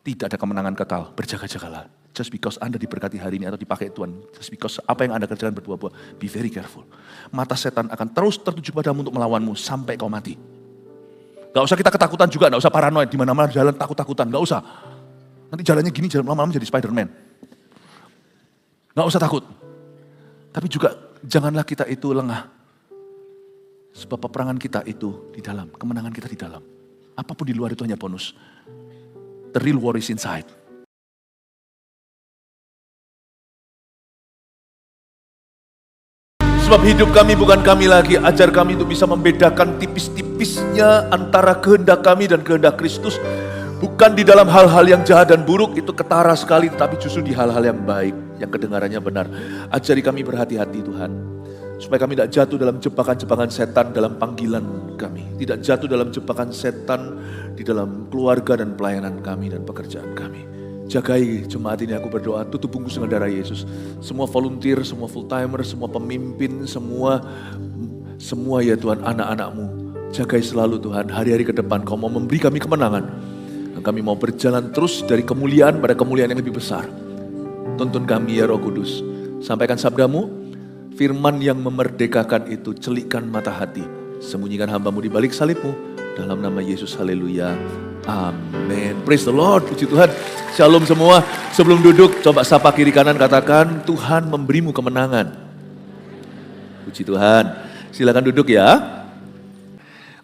Tidak ada kemenangan kekal, berjaga-jagalah. Just because Anda diberkati hari ini atau dipakai Tuhan, just because apa yang Anda kerjakan berbuah-buah, be very careful. Mata setan akan terus tertuju padamu untuk melawanmu sampai kau mati. Gak usah kita ketakutan juga, gak usah paranoid, di mana-mana jalan takut-takutan, gak usah. Nanti jalannya gini, jalan lama-lama jadi Spider-Man. Gak usah takut. Tapi juga janganlah kita itu lengah. Sebab peperangan kita itu di dalam, kemenangan kita di dalam. Apapun di luar itu hanya bonus. The real war is inside. Sebab hidup kami bukan kami lagi, ajar kami untuk bisa membedakan tipis-tipisnya antara kehendak kami dan kehendak Kristus. Bukan di dalam hal-hal yang jahat dan buruk, itu ketara sekali, tetapi justru di hal-hal yang baik, yang kedengarannya benar. Ajari kami berhati-hati Tuhan, supaya kami tidak jatuh dalam jebakan-jebakan setan dalam panggilan kami. Tidak jatuh dalam jebakan setan di dalam keluarga dan pelayanan kami dan pekerjaan kami. Jagai jemaat ini, aku berdoa, tutup bungkus dengan darah Yesus. Semua volunteer, semua full timer, semua pemimpin, semua ya Tuhan, anak-anak-Mu. Jagai selalu Tuhan, hari-hari ke depan Kau mau memberi kami kemenangan. Dan kami mau berjalan terus dari kemuliaan pada kemuliaan yang lebih besar. Tuntun kami ya Roh Kudus. Sampaikan sabda-Mu, firman yang memerdekakan itu, celikkan mata hati. Sembunyikan hamba-Mu di balik salib-Mu. Dalam nama Yesus, haleluya. Amin. Praise the Lord, puji Tuhan. Shalom semua. Sebelum duduk, coba sapa kiri kanan, katakan, Tuhan memberimu kemenangan. Puji Tuhan. Silakan duduk ya.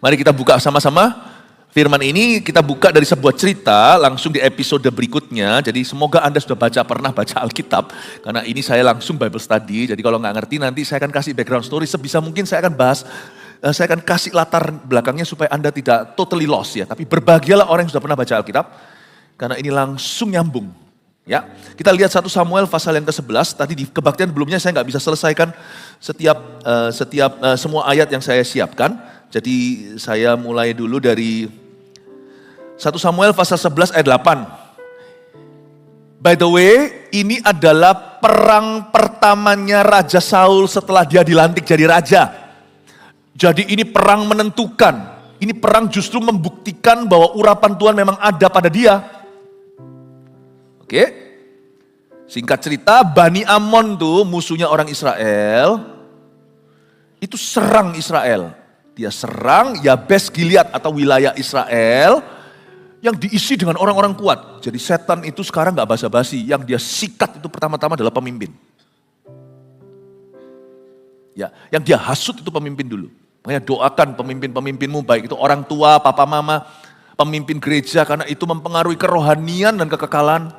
Mari kita buka sama-sama. Firman ini kita buka dari sebuah cerita langsung di episode berikutnya. Jadi semoga Anda sudah pernah baca Alkitab. Karena ini saya langsung Bible study. Jadi kalau nggak ngerti nanti saya akan kasih background story. Sebisa mungkin saya akan bahas. Saya akan kasih latar belakangnya supaya Anda tidak totally lost ya. Tapi berbahagialah orang yang sudah pernah baca Alkitab. Karena ini langsung nyambung. Ya, kita lihat 1 Samuel pasal yang ke-11. Tadi di kebaktian sebelumnya saya nggak bisa selesaikan setiap semua ayat yang saya siapkan. Jadi saya mulai dulu dari 1 Samuel pasal 11 ayat 8. By the way, ini adalah perang pertamanya Raja Saul setelah dia dilantik jadi raja. Jadi ini perang menentukan. Ini perang justru membuktikan bahwa urapan Tuhan memang ada pada dia. Oke. Singkat cerita, Bani Amon tuh musuhnya orang Israel. Itu serang Israel. Dia serang Yabes Gilead atau wilayah Israel yang diisi dengan orang-orang kuat. Jadi setan itu sekarang gak basa-basi. Yang dia sikat itu pertama-tama adalah pemimpin. Ya, yang dia hasut itu pemimpin dulu. Makanya doakan pemimpin-pemimpinmu, baik itu orang tua, papa mama, pemimpin gereja, karena itu mempengaruhi kerohanian dan kekekalan.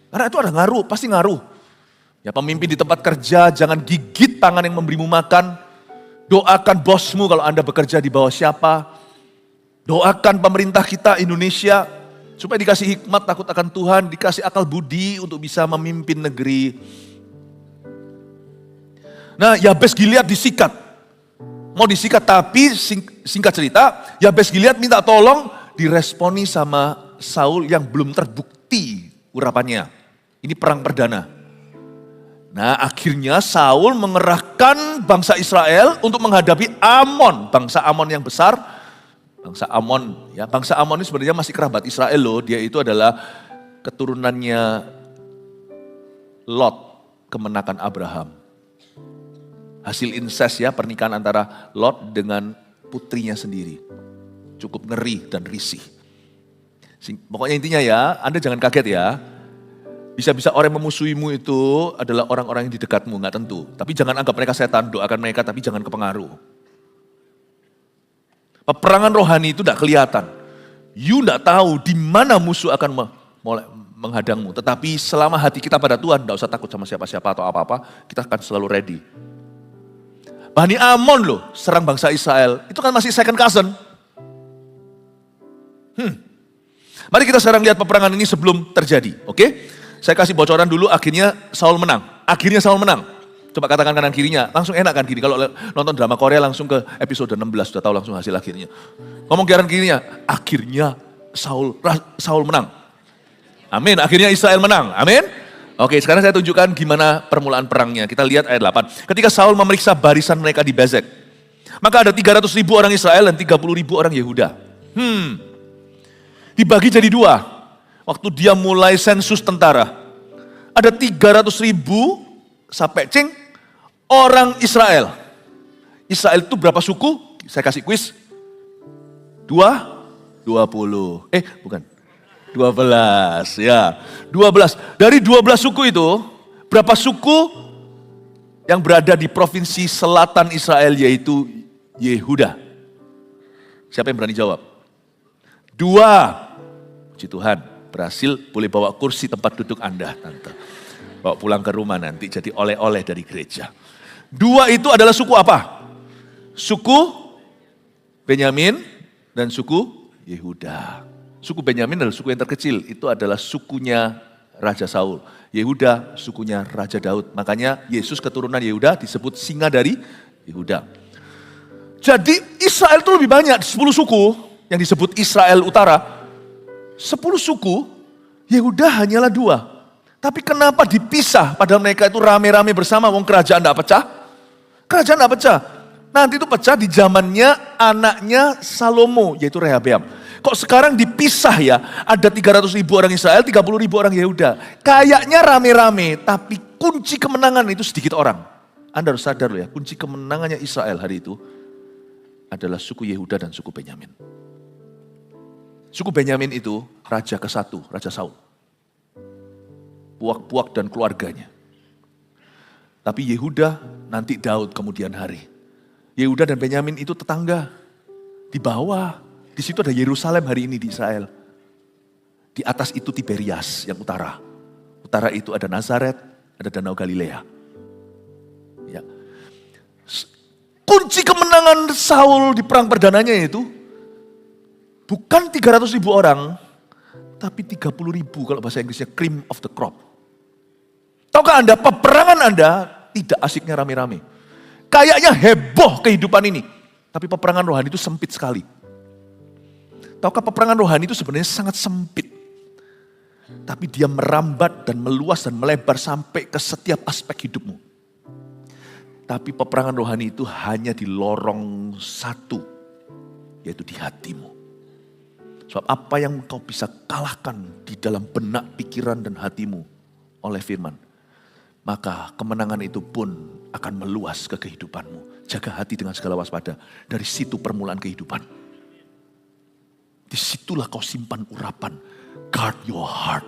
Karena itu ada ngaruh, pasti ngaruh. Ya, pemimpin di tempat kerja, jangan gigit tangan yang memberimu makan. Doakan bosmu kalau Anda bekerja di bawah siapa. Doakan pemerintah kita Indonesia supaya dikasih hikmat, takut akan Tuhan, dikasih akal budi untuk bisa memimpin negeri. Nah, Yabes Gilead disikat. Mau disikat, tapi singkat cerita, Yabes Gilead minta tolong, diresponi sama Saul yang belum terbukti urapannya. Ini perang perdana. Nah, akhirnya Saul mengerahkan bangsa Israel untuk menghadapi Amon, bangsa Amon yang besar. Bangsa Amon ini sebenarnya masih kerabat Israel loh. Dia itu adalah keturunannya Lot, kemenakan Abraham. Hasil incest ya, pernikahan antara Lot dengan putrinya sendiri. Cukup ngeri dan risih. Pokoknya intinya ya, Anda jangan kaget ya. Bisa-bisa orang yang memusuhimu itu adalah orang-orang yang di dekatmu, gak tentu. Tapi jangan anggap mereka setan, doakan mereka tapi jangan kepengaruh. Peperangan rohani itu gak kelihatan. You gak tahu di mana musuh akan mulai menghadangmu. Tetapi selama hati kita pada Tuhan, gak usah takut sama siapa-siapa atau apa-apa, kita akan selalu ready. Bani Amon loh, serang bangsa Israel. Itu kan masih second cousin. Mari kita sekarang lihat peperangan ini sebelum terjadi. Oke? Saya kasih bocoran dulu, akhirnya Saul menang. Coba katakan kanan kirinya, langsung enak kan gini. Kalau nonton drama Korea langsung ke episode 16, sudah tahu langsung hasil akhirnya. Ngomong kanan kirinya, akhirnya Saul menang. Amin, akhirnya Israel menang. Amin. Oke, sekarang saya tunjukkan gimana permulaan perangnya. Kita lihat ayat 8. Ketika Saul memeriksa barisan mereka di Bezek, maka ada 300.000 orang Israel dan 30.000 orang Yehuda. Dibagi jadi dua. Waktu dia mulai sensus tentara. Ada 300.000 sampai orang Israel. Israel itu berapa suku? Saya kasih kuis. 20. Bukan. 12 ya. 12. Dari 12 suku itu, berapa suku yang berada di provinsi selatan Israel yaitu Yehuda? Siapa yang berani jawab? 2. Puji Tuhan, berhasil, boleh bawa kursi tempat duduk Anda, Tante. Bawa pulang ke rumah nanti jadi oleh-oleh dari gereja. 2 itu adalah suku apa? Suku Benyamin dan suku Yehuda. Suku Benyamin adalah suku yang terkecil, itu adalah sukunya Raja Saul. Yehuda sukunya Raja Daud. Makanya Yesus keturunan Yehuda disebut singa dari Yehuda. Jadi Israel itu lebih banyak, 10 suku yang disebut Israel Utara. 10 suku, Yehuda hanyalah 2. Tapi kenapa dipisah padahal mereka itu rame-rame bersama, wong kerajaan tidak pecah? Kerajaan tidak pecah. Nanti itu pecah di zamannya anaknya Salomo, yaitu Rehabeam. Kok sekarang dipisah ya, ada 300.000 orang Israel, 30.000 orang Yehuda. Kayaknya rame-rame, tapi kunci kemenangan itu sedikit orang. Anda harus sadar loh ya, kunci kemenangannya Israel hari itu adalah suku Yehuda dan suku Benyamin. Suku Benyamin itu raja ke-1, Raja Saul. Puak-puak dan keluarganya. Tapi Yehuda nanti Daud kemudian hari. Yehuda dan Benyamin itu tetangga. Di bawah, di situ ada Yerusalem hari ini di Israel. Di atas itu Tiberias yang utara. Utara itu ada Nazaret, ada Danau Galilea. Ya. Kunci kemenangan Saul di perang perdananya itu bukan 300.000 orang, tapi 30.000 kalau bahasa Inggrisnya cream of the crop. Tahukah Anda, peperangan Anda tidak asiknya rame-rame. Kayaknya heboh kehidupan ini. Tapi peperangan rohani itu sempit sekali. Tahukah peperangan rohani itu sebenarnya sangat sempit. Tapi dia merambat dan meluas dan melebar sampai ke setiap aspek hidupmu. Tapi peperangan rohani itu hanya di lorong satu. Yaitu di hatimu. Sebab apa yang kau bisa kalahkan di dalam benak, pikiran dan hatimu oleh firman. Maka kemenangan itu pun akan meluas ke kehidupanmu. Jaga hati dengan segala waspada. Dari situ permulaan kehidupan. Disitulah kau simpan urapan. Guard your heart.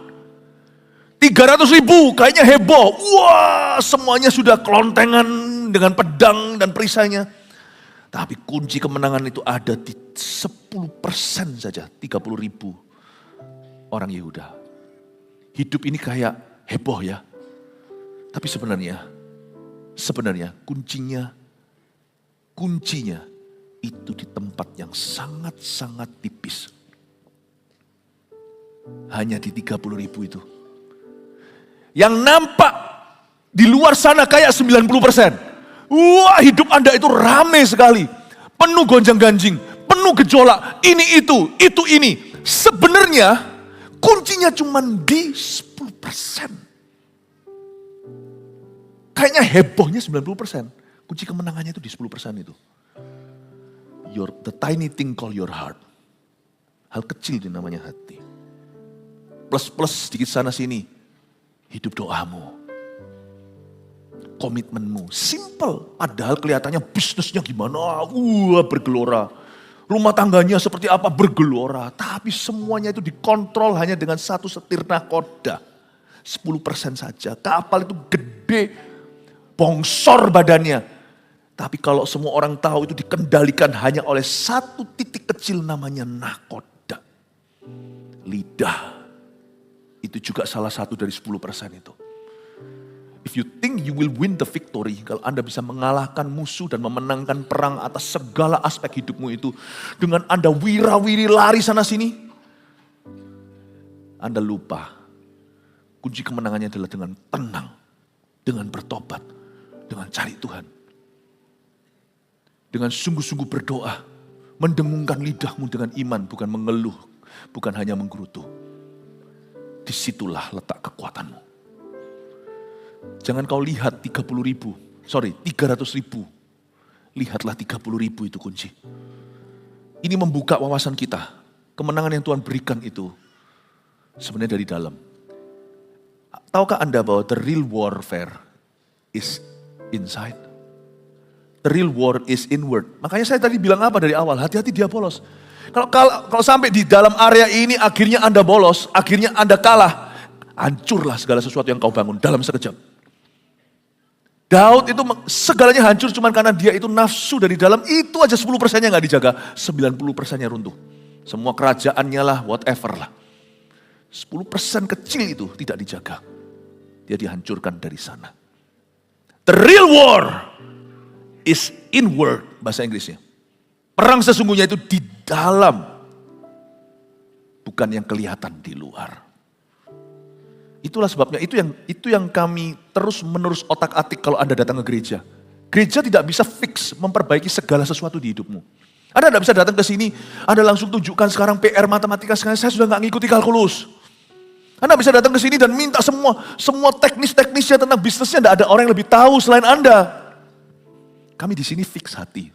300.000 kayaknya heboh. Wah, semuanya sudah kelontengan dengan pedang dan perisainya. Tapi kunci kemenangan itu ada di 10% saja. 30.000 orang Yehuda. Hidup ini kayak heboh ya. Tapi sebenarnya kuncinya itu di tempat yang sangat-sangat tipis. Hanya di 30.000 itu. Yang nampak di luar sana kayak 90%. Wah, hidup Anda itu rame sekali. Penuh gonjang-ganjing, penuh gejolak, ini itu ini. Sebenarnya kuncinya cuma di 10%. Kayaknya hebohnya 90%. Kunci kemenangannya itu di 10% itu. The tiny thing called your heart. Hal kecil itu namanya hati. Plus-plus sedikit sana sini. Hidup doamu. Komitmenmu. Simple. Padahal kelihatannya bisnisnya gimana. Bergelora. Rumah tangganya seperti apa, bergelora. Tapi semuanya itu dikontrol hanya dengan satu setir nahkoda. 10% saja. Kapal itu gede. Bongsor badannya. Tapi kalau semua orang tahu itu dikendalikan hanya oleh satu titik kecil namanya nahkoda. Lidah. Itu juga salah satu dari 10% itu. If you think you will win the victory, kalau Anda bisa mengalahkan musuh dan memenangkan perang atas segala aspek hidupmu itu, dengan Anda wira-wiri lari sana sini, Anda lupa. Kunci kemenangannya adalah dengan tenang, dengan bertobat, dengan cari Tuhan. Dengan sungguh-sungguh berdoa, mendengungkan lidahmu dengan iman, bukan mengeluh, bukan hanya menggerutu. Disitulah letak kekuatanmu. Jangan kau lihat 300.000. Lihatlah 30.000 itu kunci. Ini membuka wawasan kita. Kemenangan yang Tuhan berikan itu sebenarnya dari dalam. Tahukah Anda bahwa the real warfare is inside? The real war is inward. Makanya saya tadi bilang apa dari awal, hati-hati dia bolos. Kalau sampai di dalam area ini akhirnya Anda bolos, akhirnya Anda kalah, hancurlah segala sesuatu yang kau bangun dalam sekejap. Daud itu segalanya hancur cuma karena dia itu nafsu dari dalam, itu aja 10%-nya gak dijaga, 90%-nya runtuh. Semua kerajaannya lah, whatever lah. 10% kecil itu tidak dijaga. Dia dihancurkan dari sana. The real war is inward, bahasa Inggrisnya. Perang sesungguhnya itu di dalam, bukan yang kelihatan di luar. Itulah sebabnya, itu yang kami terus menerus otak-atik kalau Anda datang ke gereja. Gereja tidak bisa fix memperbaiki segala sesuatu di hidupmu. Anda tidak bisa datang ke sini, Anda langsung tunjukkan sekarang PR matematika, sekarang saya sudah nggak ngikuti kalkulus. Anda bisa datang ke sini dan minta semua teknis-teknisnya tentang bisnisnya, tidak ada orang yang lebih tahu selain Anda. Kami di sini fix hati.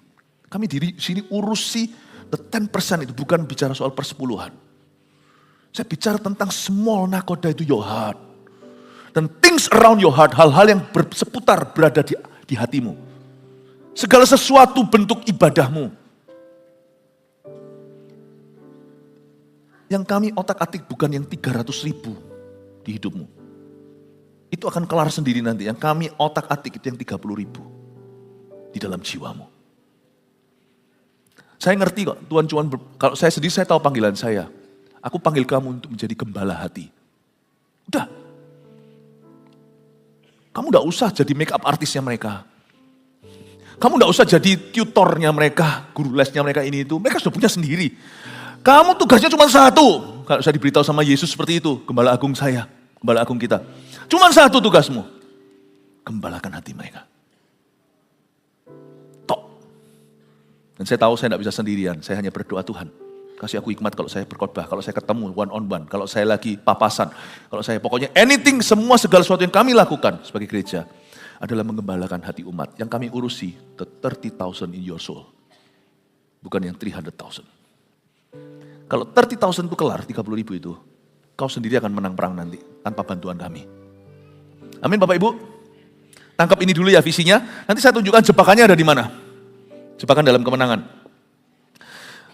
Kami di sini urusi the 10% itu, bukan bicara soal persepuluhan. Saya bicara tentang small nakoda itu your heart. Dan things around your heart, hal-hal yang seputar berada di hatimu. Segala sesuatu bentuk ibadahmu. Yang kami otak-atik bukan yang 300.000 di hidupmu. Itu akan kelar sendiri nanti. Yang kami otak-atik itu yang 30.000 di dalam jiwamu. Saya ngerti kok, Tuhan cuma, kalau saya sendiri saya tahu panggilan saya. Aku panggil kamu untuk menjadi gembala hati. Udah. Kamu gak usah jadi make up artisnya mereka. Kamu gak usah jadi tutornya mereka, guru lesnya mereka ini itu. Mereka sudah punya sendiri. Kamu tugasnya cuma satu. Kalau saya diberitahu sama Yesus seperti itu, gembala agung saya, gembala agung kita. Cuma satu tugasmu. Gembalakan hati mereka. Tok. Dan saya tahu saya tidak bisa sendirian, saya hanya berdoa Tuhan. Kasih aku hikmat kalau saya berkhotbah, kalau saya ketemu one on one, kalau saya lagi papasan, kalau saya pokoknya anything, semua segala sesuatu yang kami lakukan sebagai gereja adalah menggembalakan hati umat. Yang kami urusi the 30,000 in your soul. Bukan yang 300,000. Kalau 30,000 itu kelar, 30.000 itu, kau sendiri akan menang perang nanti tanpa bantuan kami. Amin Bapak Ibu. Tangkap ini dulu ya visinya. Nanti saya tunjukkan jebakannya ada di mana. Jebakan dalam kemenangan.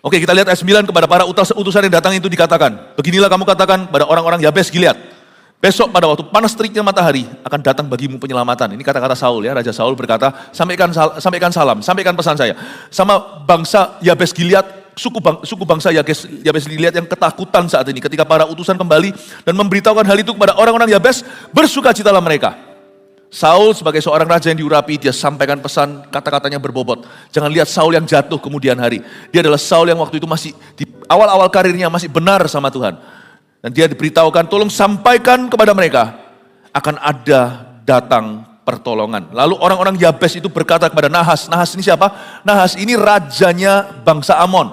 Oke, kita lihat ayat 9, kepada para utusan yang datang itu dikatakan, beginilah kamu katakan pada orang-orang Yabes Gilead, besok pada waktu panas teriknya matahari akan datang bagimu penyelamatan. Ini kata-kata Saul ya, Raja Saul berkata, sampaikan salam, sampaikan pesan saya. Sama bangsa Yabes Gilead, suku bangsa Yabes Gilead yang ketakutan saat ini. Ketika para utusan kembali dan memberitahukan hal itu kepada orang-orang Yabes, bersukacitalah mereka. Saul sebagai seorang raja yang diurapi, dia sampaikan pesan, kata-katanya berbobot. Jangan lihat Saul yang jatuh kemudian hari. Dia adalah Saul yang waktu itu masih di awal-awal karirnya masih benar sama Tuhan. Dan dia diberitahukan, tolong sampaikan kepada mereka, akan ada datang pertolongan. Lalu orang-orang Yabes itu berkata kepada Nahas. Nahas ini siapa? Nahas ini rajanya bangsa Amon.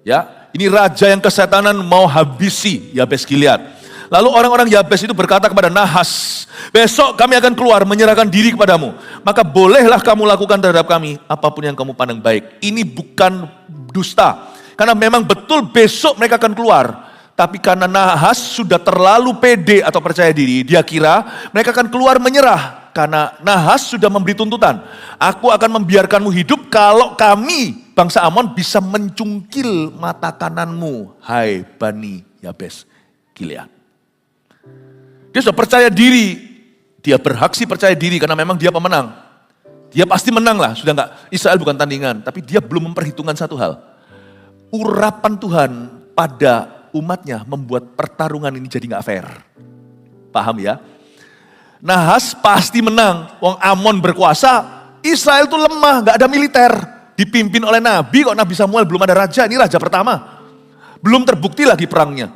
Ya, ini raja yang kesetanan mau habisi Yabes Gilead. Lalu orang-orang Yabes itu berkata kepada Nahas, besok kami akan keluar menyerahkan diri kepadamu. Maka bolehlah kamu lakukan terhadap kami apapun yang kamu pandang baik. Ini bukan dusta. Karena memang betul besok mereka akan keluar. Tapi karena Nahas sudah terlalu pede atau percaya diri, dia kira mereka akan keluar menyerah. Karena Nahas sudah memberi tuntutan. Aku akan membiarkanmu hidup kalau kami, bangsa Amon, bisa mencungkil mata kananmu. Hai Bani Yabes Gilead. Dia sudah percaya diri, dia berhak sih percaya diri karena memang dia pemenang. Dia pasti menang lah, sudah enggak, Israel bukan tandingan. Tapi dia belum memperhitungkan satu hal. Urapan Tuhan pada umatnya membuat pertarungan ini jadi enggak fair. Paham ya? Nahas pasti menang, wong Amon berkuasa, Israel itu lemah, enggak ada militer. Dipimpin oleh Nabi, kok Nabi Samuel belum ada raja, ini raja pertama. Belum terbukti lagi perangnya.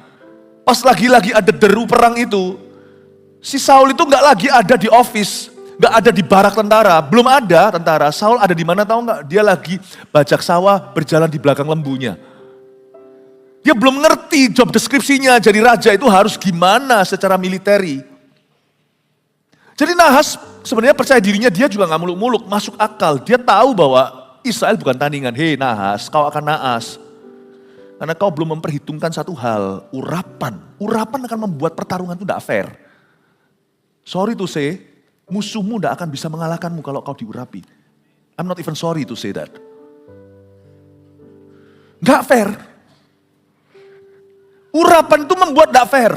Pas lagi-lagi ada deru perang itu, si Saul itu nggak lagi ada di office, nggak ada di barak tentara, belum ada tentara. Saul ada di mana tahu nggak? Dia lagi bajak sawah berjalan di belakang lembunya. Dia belum ngerti job deskripsinya jadi raja itu harus gimana secara militeri. Jadi Nahas sebenarnya percaya dirinya dia juga nggak muluk-muluk, masuk akal. Dia tahu bahwa Israel bukan tandingan. Hei Nahas, kau akan naas. Karena kau belum memperhitungkan satu hal, urapan. Urapan akan membuat pertarungan itu tidak fair. Sorry to say, musuhmu tidak akan bisa mengalahkanmu kalau kau diurapi. I'm not even sorry to say that. Nggak fair. Urapan itu membuat nggak fair.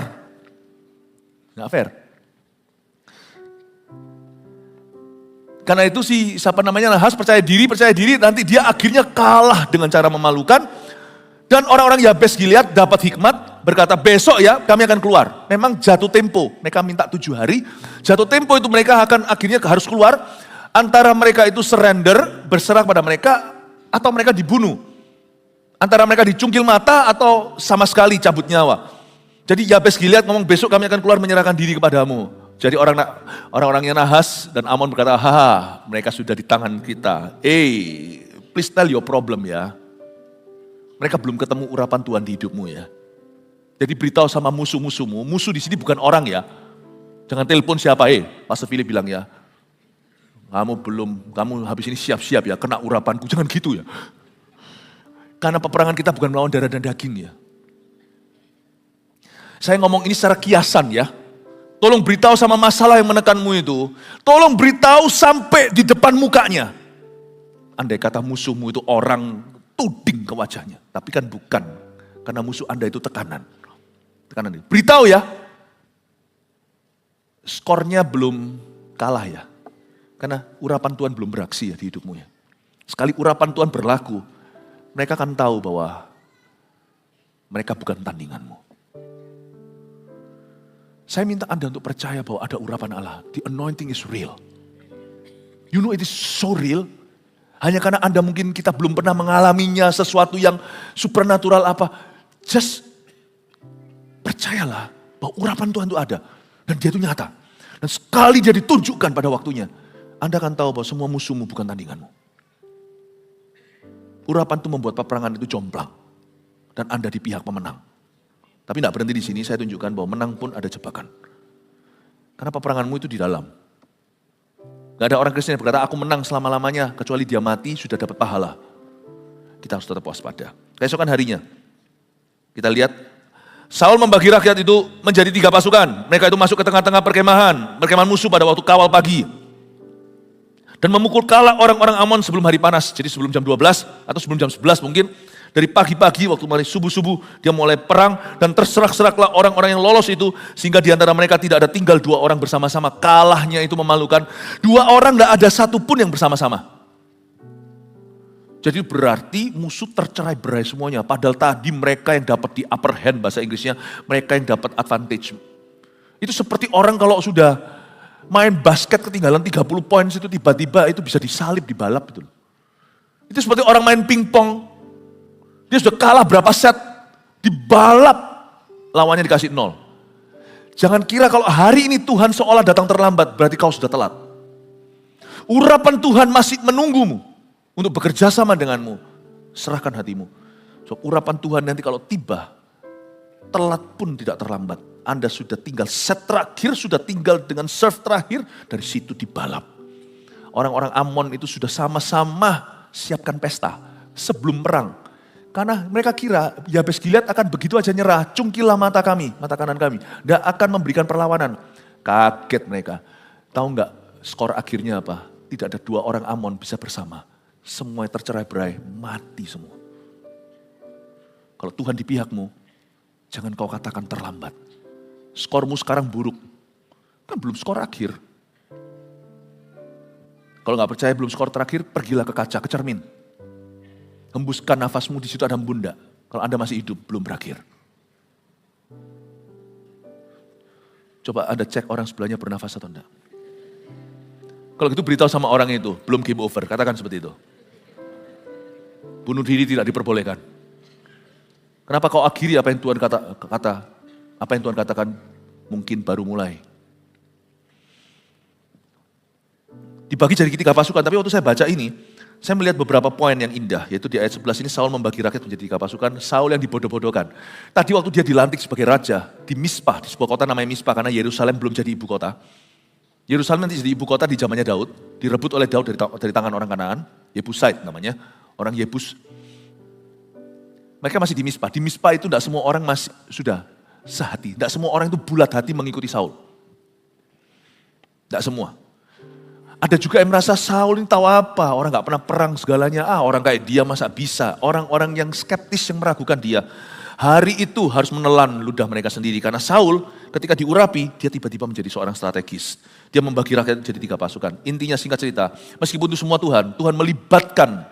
Nggak fair. Karena itu Nahas percaya diri, nanti dia akhirnya kalah dengan cara memalukan. Dan orang-orang Yabes Gilead dapat hikmat, berkata besok ya kami akan keluar. Memang jatuh tempo, mereka minta 7 hari. Jatuh tempo itu mereka akan akhirnya harus keluar. Antara mereka itu surrender, berserah pada mereka, atau mereka dibunuh. Antara mereka dicungkil mata atau sama sekali cabut nyawa. Jadi Yabes Gilead ngomong besok kami akan keluar menyerahkan diri kepadamu. Jadi orang-orangnya Nahas dan Amon berkata, haha mereka sudah di tangan kita. Please tell your problem ya. Mereka belum ketemu urapan Tuhan di hidupmu ya. Jadi beritahu sama musuh-musuhmu, musuh di sini bukan orang ya. Jangan telepon siapa, Pastor Philip bilang ya. Kamu habis ini siap-siap ya, kena urapanku, jangan gitu ya. Karena peperangan kita bukan melawan darah dan daging ya. Saya ngomong ini secara kiasan ya. Tolong beritahu sama masalah yang menekanmu itu. Tolong beritahu sampai di depan mukanya. Andai kata musuhmu itu orang, tuding ke wajahnya. Tapi kan bukan. Karena musuh Anda itu tekanan. Tekanan itu. Beritahu ya. Skornya belum kalah ya. Karena urapan Tuhan belum beraksi ya di hidupmu ya. Sekali urapan Tuhan berlaku, mereka akan tahu bahwa mereka bukan tandinganmu. Saya minta Anda untuk percaya bahwa ada urapan Allah. The anointing is real. You know it is so real. Hanya karena Anda mungkin kita belum pernah mengalaminya sesuatu yang supernatural apa. Just percayalah bahwa urapan Tuhan itu ada. Dan dia itu nyata. Dan sekali dia ditunjukkan pada waktunya. Anda akan tahu bahwa semua musuhmu bukan tandinganmu. Urapan itu membuat peperangan itu jomplang. Dan Anda di pihak pemenang. Tapi tidak berhenti di sini, saya tunjukkan bahwa menang pun ada jebakan. Karena peperanganmu itu di dalam. Gak ada orang Kristen yang berkata, aku menang selama-lamanya, kecuali dia mati sudah dapat pahala. Kita harus tetap waspada. Keesokan harinya, kita lihat, Saul membagi rakyat itu menjadi 3 pasukan. Mereka itu masuk ke tengah-tengah perkemahan musuh pada waktu kawal pagi. Dan memukul kalah orang-orang Amon sebelum hari panas. Jadi sebelum jam 12 atau sebelum jam 11 mungkin. Dari pagi-pagi waktu mulai subuh-subuh dia mulai perang dan terserak-seraklah orang-orang yang lolos itu sehingga di antara mereka tidak ada tinggal 2 orang bersama-sama. Kalahnya itu memalukan. 2 orang tidak ada satu pun yang bersama-sama. Jadi berarti musuh tercerai-berai semuanya. Padahal tadi mereka yang dapat di upper hand bahasa Inggrisnya, mereka yang dapat advantage. Itu seperti orang kalau sudah main basket ketinggalan 30 poin itu tiba-tiba itu bisa disalip, dibalap gitu. Itu seperti orang main pingpong. Dia sudah kalah berapa set, dibalap, lawannya dikasih 0. Jangan kira kalau hari ini Tuhan seolah datang terlambat, berarti kau sudah telat. Urapan Tuhan masih menunggumu untuk bekerja sama denganmu. Serahkan hatimu. So, urapan Tuhan nanti kalau tiba, telat pun tidak terlambat. Anda sudah tinggal set terakhir, sudah tinggal dengan serve terakhir, dari situ dibalap. Orang-orang Amon itu sudah sama-sama siapkan pesta sebelum perang. Karena mereka kira Yabes Gilead akan begitu aja nyerah, cungkilah mata kami, mata kanan kami. Tidak akan memberikan perlawanan. Kaget mereka. Tahu nggak skor akhirnya apa? Tidak ada 2 orang Amon bisa bersama. Semua tercerai-berai, mati semua. Kalau Tuhan di pihakmu, jangan kau katakan terlambat. Skormu sekarang buruk. Kan belum skor akhir. Kalau nggak percaya belum skor terakhir, pergilah ke kaca, ke cermin. Hembuskan nafasmu, di situ ada embun. Kalau Anda masih hidup, belum berakhir. Coba Anda cek orang sebelahnya bernafas atau enggak. Kalau gitu beritahu sama orang itu, belum game over, katakan seperti itu. Bunuh diri tidak diperbolehkan. Kenapa kau akhiri apa yang Tuhan apa yang Tuhan katakan mungkin baru mulai. Dibagi jadi 3 pasukan, tapi waktu saya baca ini, saya melihat beberapa poin yang indah, yaitu di ayat 11 ini Saul membagi rakyat menjadi 3 pasukan, Saul yang dibodoh-bodohkan. Tadi waktu dia dilantik sebagai raja di Mispa, di sebuah kota namanya Mispa, karena Yerusalem belum jadi ibu kota. Yerusalem nanti jadi ibu kota di zamannya Daud, direbut oleh Daud dari tangan orang Kanaan, Yebusait namanya, orang Yebus. Mereka masih di Mispa. Di Mispa itu tidak semua orang masih sudah sehati. Tidak semua orang itu bulat hati mengikuti Saul. Tidak semua. Ada juga yang merasa Saul ini tahu apa, orang gak pernah perang segalanya. Orang kayak dia masa bisa. Orang-orang yang skeptis yang meragukan dia. Hari itu harus menelan ludah mereka sendiri. Karena Saul ketika diurapi, dia tiba-tiba menjadi seorang strategis. Dia membagi rakyat jadi 3 pasukan. Intinya singkat cerita, meskipun itu semua Tuhan melibatkan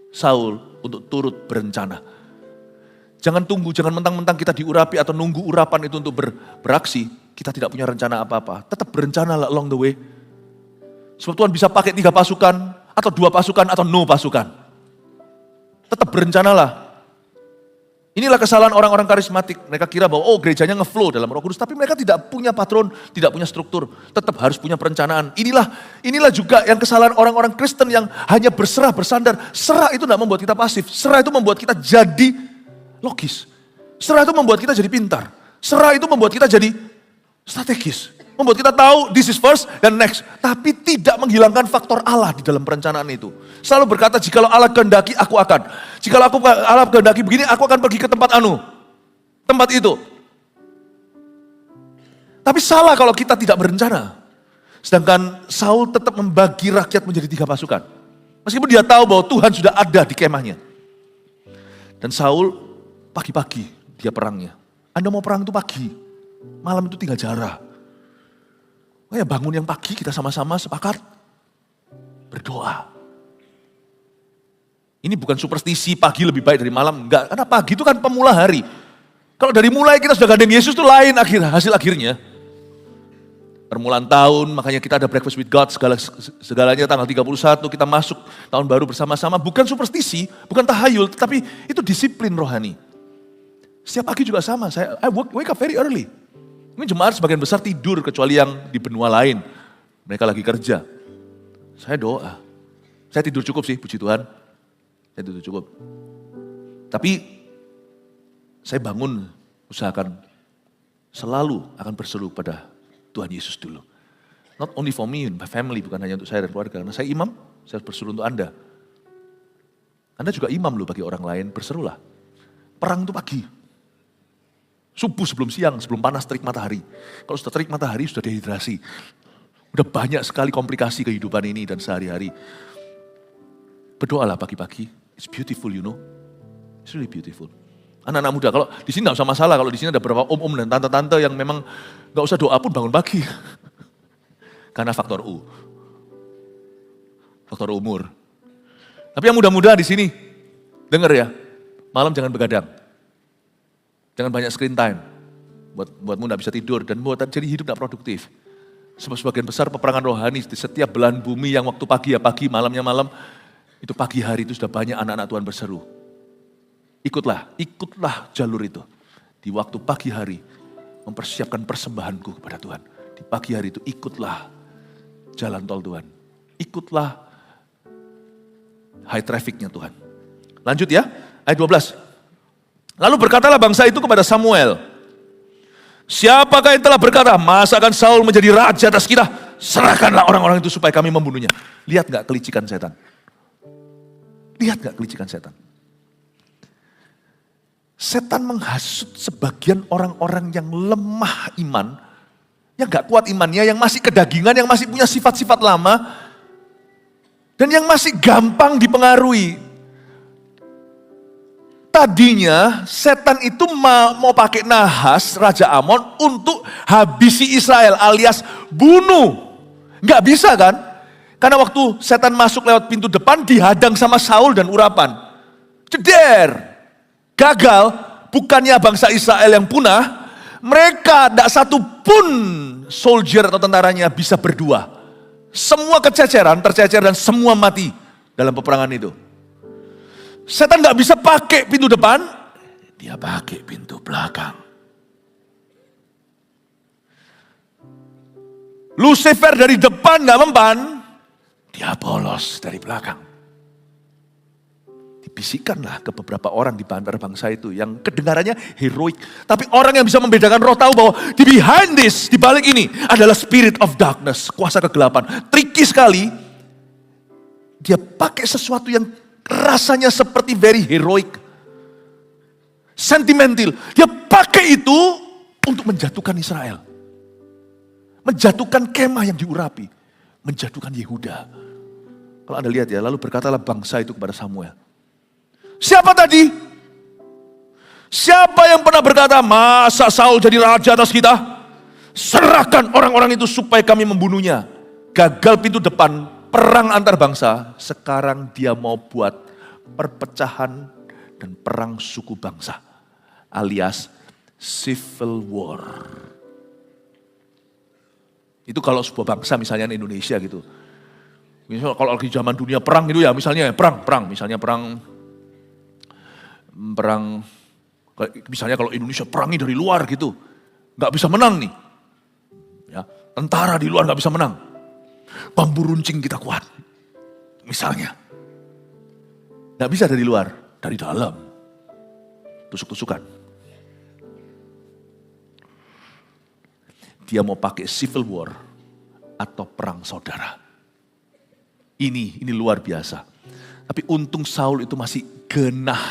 Saul untuk turut berencana. Jangan tunggu, jangan mentang-mentang kita diurapi atau nunggu urapan itu untuk beraksi. Kita tidak punya rencana apa-apa. Tetap berencana lah along the way. Sebab Tuhan bisa pakai 3 pasukan, atau 2 pasukan, atau no pasukan. Tetap berencanalah. Inilah kesalahan orang-orang karismatik. Mereka kira bahwa gerejanya ngeflow dalam Roh Kudus. Tapi mereka tidak punya patron, tidak punya struktur. Tetap harus punya perencanaan. Inilah juga yang kesalahan orang-orang Kristen yang hanya berserah, bersandar. Serah itu tidak membuat kita pasif. Serah itu membuat kita jadi logis. Serah itu membuat kita jadi pintar. Serah itu membuat kita jadi strategis. Membuat kita tahu this is first dan next. Tapi tidak menghilangkan faktor Allah di dalam perencanaan itu. Selalu berkata, jikalau Allah kehendaki aku akan. Jikalau Allah kehendaki begini, aku akan pergi ke tempat itu. Tapi salah kalau kita tidak berencana. Sedangkan Saul tetap membagi rakyat menjadi 3 pasukan. Meskipun dia tahu bahwa Tuhan sudah ada di kemahnya. Dan Saul pagi-pagi dia perangnya. Anda mau perang itu pagi. Malam itu tinggal jarah. Bangun yang pagi kita sama-sama sepakat berdoa. Ini bukan superstisi pagi lebih baik dari malam. Enggak, karena pagi itu kan pemula hari. Kalau dari mulai kita sudah gandeng Yesus itu lain hasil akhirnya. Permulaan tahun, makanya kita ada breakfast with God, segalanya tanggal 31 kita masuk tahun baru bersama-sama. Bukan superstisi, bukan tahayul, tetapi itu disiplin rohani. Setiap pagi juga sama, I wake up very early. Mungkin jemaat sebagian besar tidur kecuali yang di benua lain. Mereka lagi kerja. Saya doa. Saya tidur cukup sih, puji Tuhan. Saya tidur cukup. Tapi saya bangun, usahakan selalu akan berseru pada Tuhan Yesus dulu. Not only for me, my family, bukan hanya untuk saya dan keluarga. Karena saya imam, saya berseru untuk Anda. Anda juga imam loh bagi orang lain, berserulah. Perang itu pagi. Subuh sebelum siang, sebelum panas terik matahari. Kalau sudah terik matahari, sudah dehidrasi. Udah banyak sekali komplikasi kehidupan ini dan sehari-hari. Berdoalah pagi-pagi. It's beautiful, you know. It's really beautiful. Anak-anak muda, kalau di sini nggak usah masalah. Kalau di sini ada beberapa om-om dan tante-tante yang memang nggak usah doa pun bangun pagi. Karena faktor U. Faktor umur. Tapi yang muda-muda di sini, dengar ya, malam jangan begadang. Jangan banyak screen time, buatmu gak bisa tidur dan buat jadi hidup gak produktif. Sebab sebagian besar peperangan rohani di setiap belahan bumi yang waktu pagi ya pagi, malamnya malam, itu pagi hari itu sudah banyak anak-anak Tuhan berseru. Ikutlah jalur itu. Di waktu pagi hari, mempersiapkan persembahanku kepada Tuhan. Di pagi hari itu ikutlah jalan tol Tuhan. Ikutlah high trafficnya Tuhan. Lanjut ya, ayat 12. Lalu berkatalah bangsa itu kepada Samuel, siapakah yang telah berkata, masakan Saul menjadi raja atas kita? Serahkanlah orang-orang itu supaya kami membunuhnya. Lihat gak kelicikan setan? Lihat gak kelicikan setan? Setan menghasut sebagian orang-orang yang lemah iman, yang gak kuat imannya, yang masih kedagingan, yang masih punya sifat-sifat lama, dan yang masih gampang dipengaruhi. Tadinya setan itu mau pakai Nahas, Raja Amon, untuk habisi Israel alias bunuh. Nggak bisa kan? Karena waktu setan masuk lewat pintu depan dihadang sama Saul dan urapan. Ceder, gagal, bukannya bangsa Israel yang punah, mereka tidak satu pun soldier atau tentaranya bisa berdua. Semua tercecer dan semua mati dalam peperangan itu. Setan gak bisa pakai pintu depan, dia pakai pintu belakang. Lucifer dari depan gak mempan, dia bolos dari belakang. Dibisikkanlah ke beberapa orang di antara bangsa itu yang kedengarannya heroik. Tapi orang yang bisa membedakan roh tahu bahwa di behind this, di balik ini adalah spirit of darkness, kuasa kegelapan. Tricky sekali, dia pakai sesuatu yang rasanya seperti very heroic. sentimental. Dia pakai itu untuk menjatuhkan Israel. Menjatuhkan kemah yang diurapi. Menjatuhkan Yehuda. Kalau Anda lihat ya, lalu berkatalah bangsa itu kepada Samuel. Siapa tadi? Siapa yang pernah berkata, masa Saul jadi raja atas kita? Serahkan orang-orang itu supaya kami membunuhnya. Gagal pintu depan, perang antar bangsa. Sekarang dia mau buat perpecahan dan perang suku bangsa. Alias civil war. Itu kalau sebuah bangsa misalnya Indonesia gitu. Misalnya kalau lagi zaman dunia perang gitu ya, misalnya perang, misalnya perang, misalnya kalau Indonesia perangi dari luar gitu, nggak bisa menang nih, ya tentara di luar nggak bisa menang, bambu runcing kita kuat, misalnya, nggak bisa dari luar, dari dalam, tusuk-tusukan. Dia mau pakai civil war atau perang saudara. Ini luar biasa. Tapi untung Saul itu masih genah.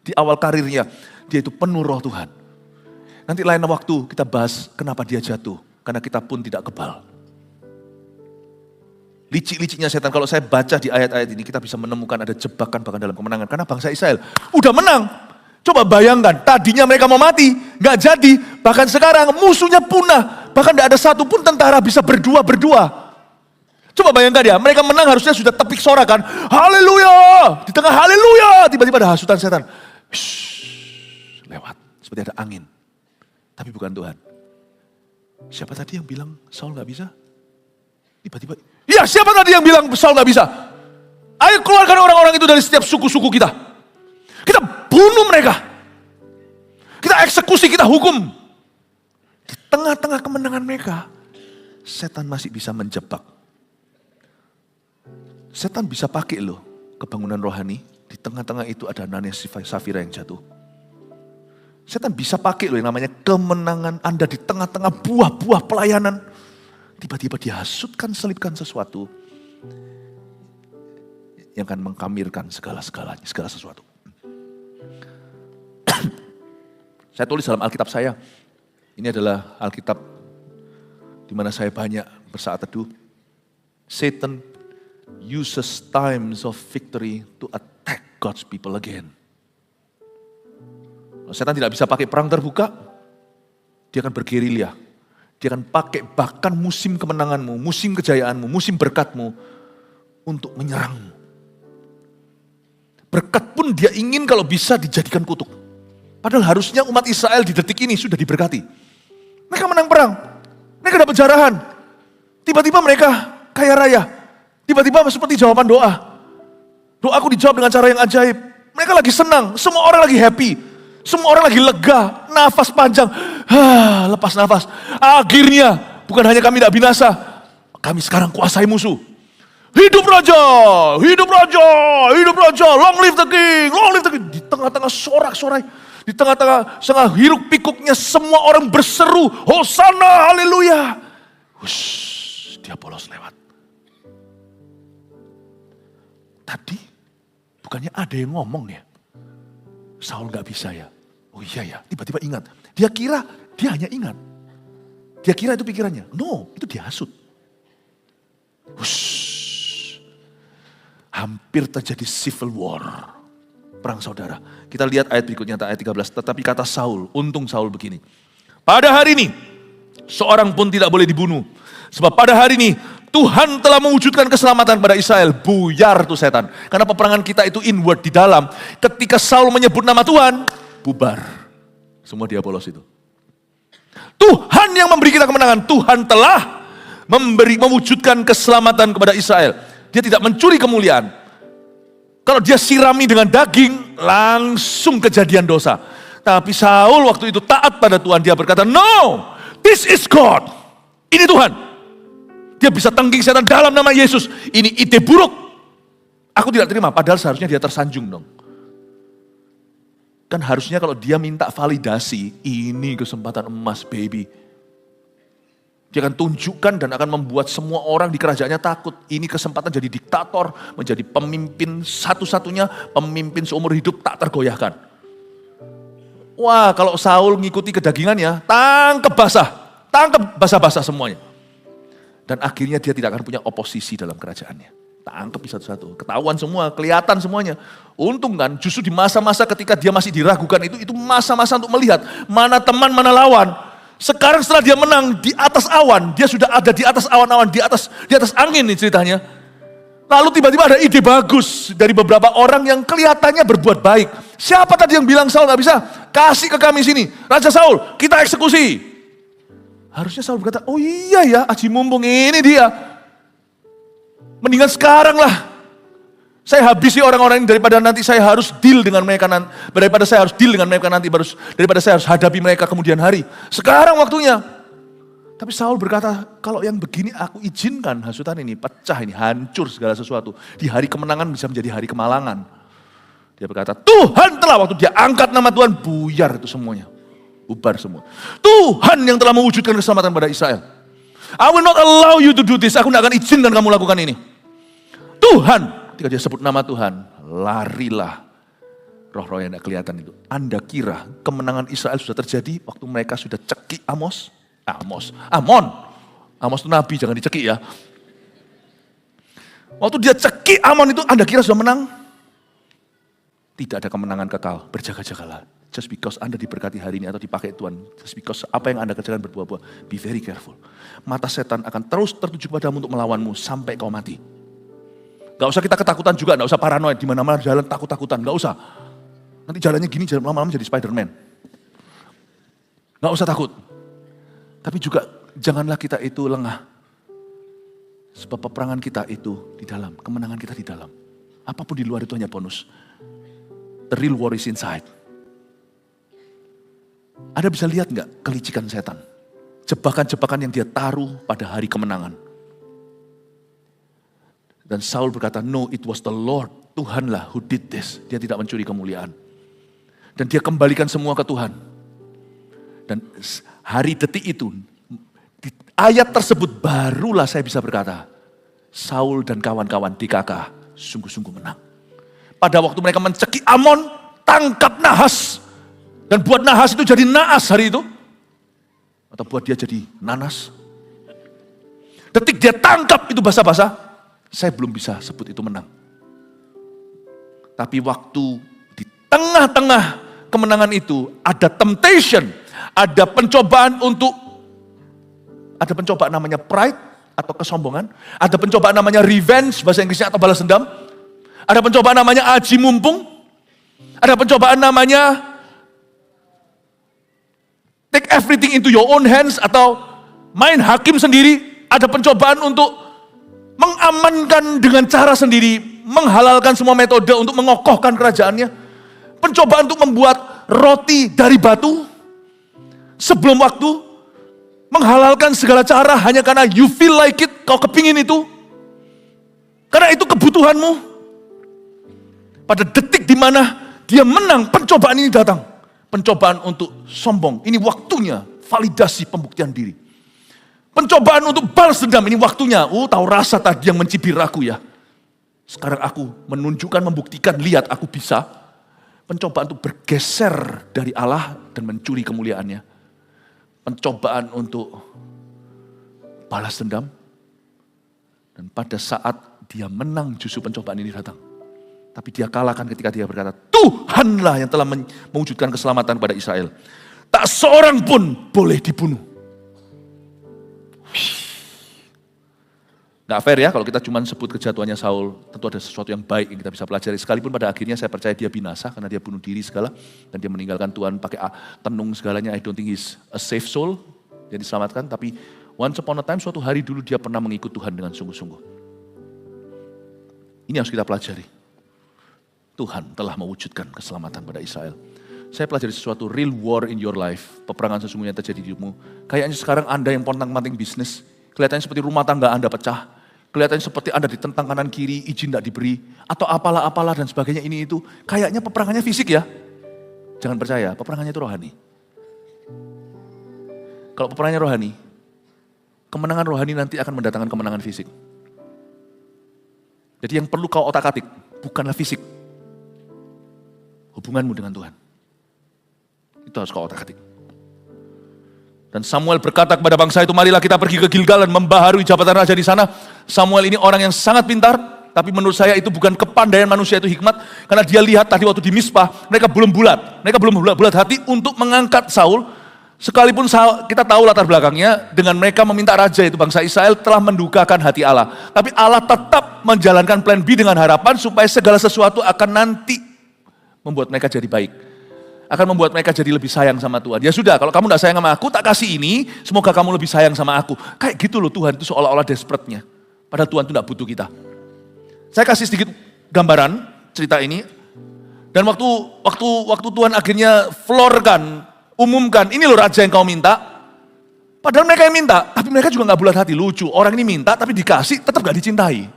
Di awal karirnya, dia itu penuh roh Tuhan. Nanti lain waktu kita bahas kenapa dia jatuh. Karena kita pun tidak kebal. Licik-liciknya setan, kalau saya baca di ayat-ayat ini, kita bisa menemukan ada jebakan bahkan dalam kemenangan. Karena bangsa Israel udah menang. Coba bayangkan, tadinya mereka mau mati, gak jadi. Bahkan sekarang musuhnya punah. Bahkan gak ada satupun tentara bisa berdua. Coba bayangkan ya, mereka menang harusnya sudah tepik sorakan. Haleluya! Di tengah haleluya, tiba-tiba ada hasutan setan. Lewat, seperti ada angin. Tapi bukan Tuhan. Siapa tadi yang bilang Saul gak bisa? Tiba-tiba, iya siapa tadi yang bilang Saul gak bisa? Ayo keluarkan orang-orang itu dari setiap suku-suku kita. Kita bunuh mereka. Kita eksekusi, kita hukum. Di tengah-tengah kemenangan mereka, setan masih bisa menjebak. Setan bisa pakai loh kebangunan rohani. Di tengah-tengah itu ada Ananias Safira yang jatuh. Setan bisa pakai loh yang namanya kemenangan Anda di tengah-tengah buah-buah pelayanan. Tiba-tiba dihasutkan, selipkan sesuatu yang akan mengkamirkan segala-segalanya, segala sesuatu. Saya tulis dalam Alkitab saya, ini adalah Alkitab di mana saya banyak bersaat teduh. Satan uses times of victory to attack God's people again. Setan tidak bisa pakai perang terbuka, dia akan bergerilya. Dia akan pakai bahkan musim kemenanganmu, musim kejayaanmu, musim berkatmu untuk menyerangmu. Berkat pun dia ingin kalau bisa dijadikan kutuk. Padahal harusnya umat Israel di detik ini sudah diberkati. Mereka menang perang, mereka dapat jarahan. Tiba-tiba mereka kaya raya. Tiba-tiba seperti jawaban doa. Doaku dijawab dengan cara yang ajaib. Mereka lagi senang, semua orang lagi happy. Semua orang lagi lega, nafas panjang. Lepas nafas. Akhirnya, bukan hanya kami tidak binasa. Kami sekarang kuasai musuh. Hidup raja, hidup raja, hidup raja. Long live the king, long live the king. Di tengah-tengah sorak-sorai. Di tengah-tengah hiruk pikuknya semua orang berseru. Hosana, haleluya. Wush, dia polos lewat. Tadi bukannya ada yang ngomong ya, Saul gak bisa ya. Oh iya ya, tiba-tiba ingat. Dia kira dia hanya ingat. Dia kira itu pikirannya. No, itu dihasut. Hush. Hampir terjadi civil war. Perang saudara. Kita lihat ayat berikutnya, ayat 13. Tetapi kata Saul, untung Saul begini. Pada hari ini, seorang pun tidak boleh dibunuh. Sebab pada hari ini, Tuhan telah mewujudkan keselamatan pada Israel. Buyar tuh setan. Karena peperangan kita itu inward di dalam. Ketika Saul menyebut nama Tuhan, bubar. Semua diabolos itu. Tuhan yang memberi kita kemenangan. Tuhan telah mewujudkan keselamatan kepada Israel. Dia tidak mencuri kemuliaan. Kalau dia sirami dengan daging, langsung kejadian dosa. Tapi Saul waktu itu taat pada Tuhan. Dia berkata, no, this is God. Ini Tuhan. Dia bisa tengking setan dalam nama Yesus. Ini ide buruk. Aku tidak terima, padahal seharusnya dia tersanjung dong. Kan harusnya kalau dia minta validasi, ini kesempatan emas baby. Dia akan tunjukkan dan akan membuat semua orang di kerajaannya takut. Ini kesempatan jadi diktator, menjadi pemimpin satu-satunya, pemimpin seumur hidup tak tergoyahkan. Wah, kalau Saul ngikuti kedagingannya, tangkap basah-basah semuanya. Dan akhirnya dia tidak akan punya oposisi dalam kerajaannya. Tangkap satu-satu, ketahuan semua, kelihatan semuanya. Untung kan, justru di masa-masa ketika dia masih diragukan itu masa-masa untuk melihat mana teman, mana lawan. Sekarang setelah dia menang di atas awan, dia sudah ada di atas awan-awan, di atas angin nih ceritanya. Lalu tiba-tiba ada ide bagus dari beberapa orang yang kelihatannya berbuat baik. Siapa tadi yang bilang Saul gak bisa? Kasih ke kami sini. Raja Saul, kita eksekusi. Harusnya Saul berkata, oh iya ya, aji mumpung ini dia. Mendingan sekarang lah. Saya habisi orang-orang ini daripada nanti saya harus deal dengan mereka nanti. Daripada saya harus deal dengan mereka nanti. Daripada saya harus hadapi mereka kemudian hari. Sekarang waktunya. Tapi Saul berkata, kalau yang begini aku izinkan hasutan ini, pecah ini, hancur segala sesuatu. Di hari kemenangan bisa menjadi hari kemalangan. Dia berkata, Tuhan telah, waktu dia angkat nama Tuhan, buyar itu semuanya. Bubar semua. Tuhan yang telah mewujudkan keselamatan pada Israel. I will not allow you to do this, aku tidak akan izinkan kamu lakukan ini. Tuhan, ketika dia sebut nama Tuhan, larilah roh-roh yang tidak kelihatan itu. Anda kira kemenangan Israel sudah terjadi waktu mereka sudah cekik Amon itu nabi, jangan dicekik ya. Waktu dia cekik Amon itu, Anda kira sudah menang? Tidak ada kemenangan kekal, berjaga-jagalah. Just because Anda diberkati hari ini atau dipakai Tuhan, just because apa yang Anda kerjakan berbuah-buah, be very careful. Mata setan akan terus tertuju padamu untuk melawanmu sampai kau mati. Gak usah kita ketakutan juga, gak usah paranoid, di mana-mana jalan takut-takutan, gak usah. Nanti jalannya gini, jalan lama-lama jadi Spider-Man. Gak usah takut. Tapi juga janganlah kita itu lengah. Sebab peperangan kita itu di dalam, kemenangan kita di dalam. Apapun di luar itu hanya bonus. The real war is inside. Anda bisa lihat gak kelicikan setan? Jebakan-jebakan yang dia taruh pada hari kemenangan. Dan Saul berkata, no, it was the Lord. Tuhanlah who did this. Dia tidak mencuri kemuliaan. Dan dia kembalikan semua ke Tuhan. Dan hari detik itu, di ayat tersebut barulah saya bisa berkata, Saul dan kawan-kawan DKK sungguh-sungguh menang. Pada waktu mereka mencekik Amon, tangkap nahas. Dan buat nahas itu jadi naas hari itu. Atau buat dia jadi nanas. Detik dia tangkap itu basah-basah, saya belum bisa sebut itu menang. Tapi waktu di tengah-tengah kemenangan itu ada temptation, ada pencobaan ada pencobaan namanya pride atau kesombongan, ada pencobaan namanya revenge, bahasa Inggrisnya, atau balas dendam, ada pencobaan namanya aji mumpung, ada pencobaan namanya take everything into your own hands atau main hakim sendiri, ada pencobaan untuk mengamankan dengan cara sendiri, menghalalkan semua metode untuk mengokohkan kerajaannya, pencobaan untuk membuat roti dari batu sebelum waktu, menghalalkan segala cara hanya karena you feel like it, kau kepingin itu, karena itu kebutuhanmu. Pada detik di mana dia menang, pencobaan ini datang, pencobaan untuk sombong, ini waktunya validasi pembuktian diri. Pencobaan untuk balas dendam, ini waktunya, tahu rasa tadi yang mencibir aku ya, sekarang aku menunjukkan, membuktikan, lihat aku bisa. Pencobaan untuk bergeser dari Allah dan mencuri kemuliaannya. Pencobaan untuk balas dendam. Dan pada saat dia menang justru pencobaan ini datang. Tapi dia kalahkan ketika dia berkata, Tuhanlah yang telah mewujudkan keselamatan pada Israel. Tak seorang pun boleh dibunuh. Gak fair ya kalau kita cuma sebut kejatuhannya Saul. Tentu ada sesuatu yang baik yang kita bisa pelajari. Sekalipun pada akhirnya saya percaya dia binasa karena dia bunuh diri segala. Dan dia meninggalkan Tuhan pakai tenung segalanya. I don't think he's a safe soul yang diselamatkan. Tapi once upon a time, suatu hari dulu dia pernah mengikut Tuhan dengan sungguh-sungguh. Ini harus kita pelajari. Tuhan telah mewujudkan keselamatan pada Israel. Saya pelajari sesuatu, real war in your life. Peperangan sesungguhnya terjadi di hidupmu. Kayaknya sekarang Anda yang pontang-panting bisnis. Kelihatannya seperti rumah tangga Anda pecah. Kelihatannya seperti Anda ditentang kanan kiri, izin tidak diberi. Atau apalah-apalah dan sebagainya ini itu. Kayaknya peperangannya fisik ya. Jangan percaya, peperangannya itu rohani. Kalau peperangannya rohani, kemenangan rohani nanti akan mendatangkan kemenangan fisik. Jadi yang perlu kau otak-atik, bukanlah fisik. Hubunganmu dengan Tuhan. Itu harus kau otak-atik. Dan Samuel berkata kepada bangsa itu, marilah kita pergi ke Gilgal dan membaharui jabatan raja di sana. Samuel ini orang yang sangat pintar, tapi menurut saya itu bukan kepandaian manusia, itu hikmat. Karena dia lihat tadi waktu di Mizpah, mereka belum bulat hati untuk mengangkat Saul. Sekalipun kita tahu latar belakangnya, dengan mereka meminta raja itu bangsa Israel telah mendukakan hati Allah. Tapi Allah tetap menjalankan plan B dengan harapan supaya segala sesuatu akan nanti membuat mereka jadi baik. Akan membuat mereka jadi lebih sayang sama Tuhan. Ya sudah, kalau kamu tidak sayang sama aku, tak kasih ini, semoga kamu lebih sayang sama aku. Kayak gitu loh Tuhan itu seolah-olah desperate-nya. Padahal Tuhan itu tidak butuh kita. Saya kasih sedikit gambaran cerita ini. Dan waktu Tuhan akhirnya umumkan, ini loh raja yang kau minta. Padahal mereka yang minta, tapi mereka juga gak bulat hati. Lucu, orang ini minta tapi dikasih, tetap gak dicintai.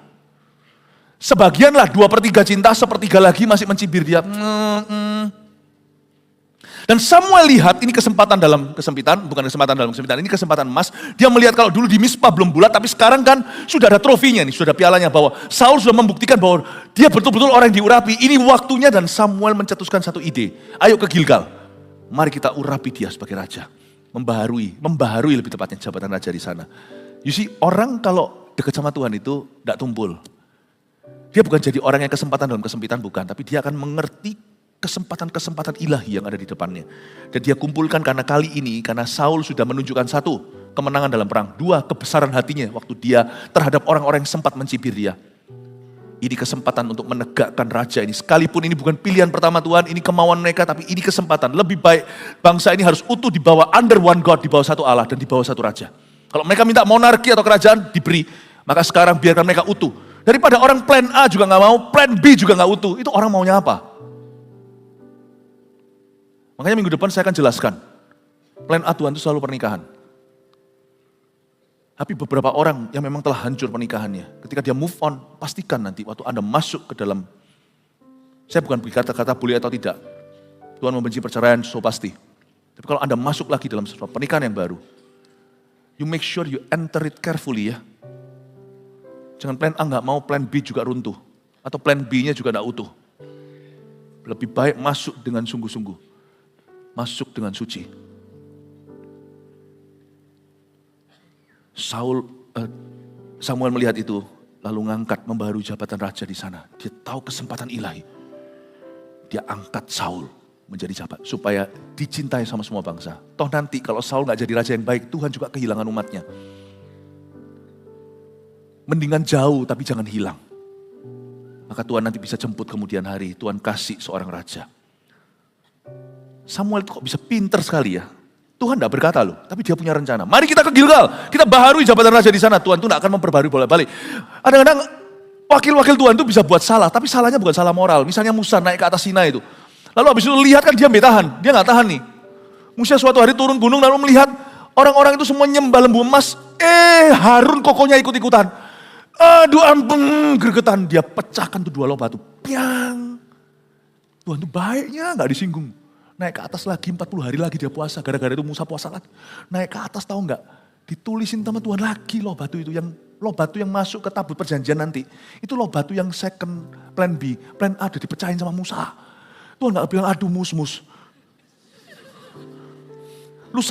Sebagian lah, 2/3 cinta, 1/3 lagi masih mencibir dia. Dan Samuel lihat ini kesempatan dalam kesempitan, bukan kesempatan dalam kesempitan, ini kesempatan emas. Dia melihat kalau dulu di Mizpah belum bulat, tapi sekarang kan sudah ada trofinya nih, sudah ada pialanya, bahwa Saul sudah membuktikan bahwa dia betul-betul orang yang diurapi. Ini waktunya, dan Samuel mencetuskan satu ide. Ayo ke Gilgal, mari kita urapi dia sebagai raja. Membaharui lebih tepatnya jabatan raja di sana. You see, orang kalau dekat sama Tuhan itu tidak tumpul. Dia bukan jadi orang yang kesempatan dalam kesempitan, bukan. Tapi dia akan mengerti kesempatan-kesempatan ilahi yang ada di depannya. Dan dia kumpulkan karena Saul sudah menunjukkan 1, kemenangan dalam perang. 2, kebesaran hatinya waktu dia terhadap orang-orang yang sempat mencibir dia. Ini kesempatan untuk menegakkan raja ini. Sekalipun ini bukan pilihan pertama Tuhan, ini kemauan mereka, tapi ini kesempatan. Lebih baik bangsa ini harus utuh di bawah under one God, di bawah satu Allah dan di bawah satu raja. Kalau mereka minta monarki atau kerajaan, diberi. Maka sekarang biarkan mereka utuh. Daripada orang plan A juga gak mau, plan B juga gak utuh. Itu orang maunya apa? Makanya minggu depan saya akan jelaskan. Plan A Tuhan itu selalu pernikahan. Tapi beberapa orang yang memang telah hancur pernikahannya, ketika dia move on, pastikan nanti waktu Anda masuk ke dalam, saya bukan berkata-kata boleh atau tidak. Tuhan membenci perceraian, so pasti. Tapi kalau Anda masuk lagi dalam sebuah pernikahan yang baru, you make sure you enter it carefully ya. Jangan plan A nggak mau, plan B juga runtuh. Atau plan B-nya juga nggak utuh. Lebih baik masuk dengan sungguh-sungguh. Masuk dengan suci. Samuel melihat itu, lalu ngangkat membaharui jabatan raja di sana. Dia tahu kesempatan ilahi. Dia angkat Saul menjadi jabat supaya dicintai sama semua bangsa. Toh nanti kalau Saul nggak jadi raja yang baik, Tuhan juga kehilangan umatnya. Mendingan jauh tapi jangan hilang. Maka Tuhan nanti bisa jemput kemudian hari, Tuhan kasih seorang raja. Samuel itu kok bisa pinter sekali ya. Tuhan tidak berkata loh, tapi dia punya rencana. Mari kita ke Gilgal, kita baharui jabatan raja di sana. Tuhan itu tidak akan memperbarui bolak-balik. Kadang-kadang wakil-wakil Tuhan itu bisa buat salah, tapi salahnya bukan salah moral. Misalnya Musa naik ke atas Sinai itu. Lalu habis itu lihat kan dia tahan, dia nggak tahan nih. Musa suatu hari turun gunung lalu melihat orang-orang itu semua nyembah lembu emas. Harun kokonya ikut-ikutan. Aduh ampun, gregetan. Dia pecahkan tuh 2 loh batu. Piang. Tuhan itu baiknya nggak disinggung. Naik ke atas lagi, 40 hari lagi dia puasa. Gara-gara itu Musa puasa lagi. Naik ke atas tahu nggak? Ditulisin sama Tuhan lagi loh batu itu. Loh batu yang masuk ke tabut perjanjian nanti. Itu loh batu yang second plan B. Plan A udah dipecahin sama Musa. Tuhan nggak bilang aduh mus. Lu